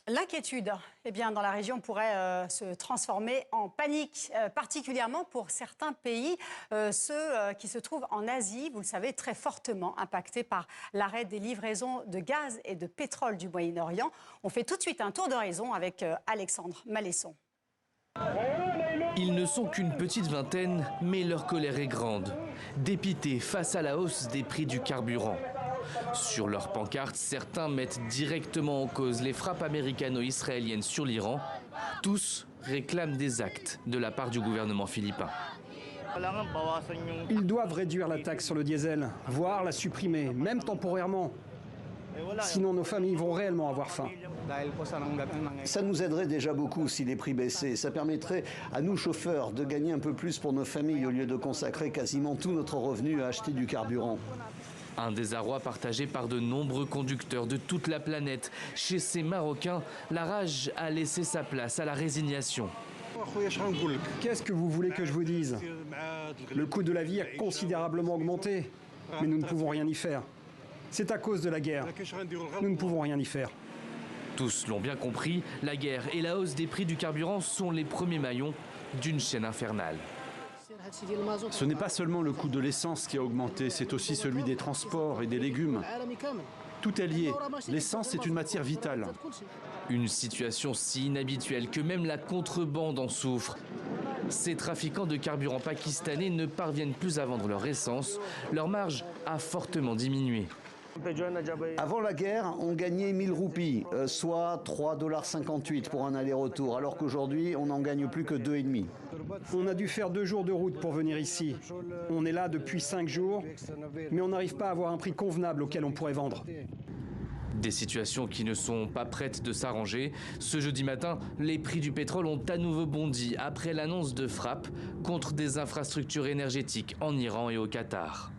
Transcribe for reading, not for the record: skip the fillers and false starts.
L'inquiétude dans la région pourrait se transformer en panique, particulièrement pour certains pays, ceux qui se trouvent en Asie, vous le savez, très fortement impactés par l'arrêt des livraisons de gaz et de pétrole du Moyen-Orient. On fait tout de suite un tour d'horizon avec Alexandre Malesson. Ils ne sont qu'une petite vingtaine, mais leur colère est grande. Dépités face à la hausse des prix du carburant. Sur leurs pancartes, certains mettent directement en cause les frappes américano-israéliennes sur l'Iran. Tous réclament des actes de la part du gouvernement philippin. Ils doivent réduire la taxe sur le diesel, voire la supprimer, même temporairement. Sinon, nos familles vont réellement avoir faim. Ça nous aiderait déjà beaucoup si les prix baissaient. Ça permettrait à nous, chauffeurs, de gagner un peu plus pour nos familles au lieu de consacrer quasiment tout notre revenu à acheter du carburant. Un désarroi partagé par de nombreux conducteurs de toute la planète. Chez ces Marocains, la rage a laissé sa place à la résignation. Qu'est-ce que vous voulez que je vous dise? Le coût de la vie a considérablement augmenté, mais nous ne pouvons rien y faire. C'est à cause de la guerre. Nous ne pouvons rien y faire. Tous l'ont bien compris, la guerre et la hausse des prix du carburant sont les premiers maillons d'une chaîne infernale. Ce n'est pas seulement le coût de l'essence qui a augmenté, c'est aussi celui des transports et des légumes. Tout est lié. L'essence est une matière vitale. Une situation si inhabituelle que même la contrebande en souffre. Ces trafiquants de carburant pakistanais ne parviennent plus à vendre leur essence. Leur marge a fortement diminué. Avant la guerre, on gagnait 1000 roupies, soit 3,58 $ pour un aller-retour, alors qu'aujourd'hui, on n'en gagne plus que 2,5 $. On a dû faire 2 jours de route pour venir ici. On est là depuis 5 jours, mais on n'arrive pas à avoir un prix convenable auquel on pourrait vendre. Des situations qui ne sont pas prêtes de s'arranger. Ce jeudi matin, les prix du pétrole ont à nouveau bondi après l'annonce de frappes contre des infrastructures énergétiques en Iran et au Qatar.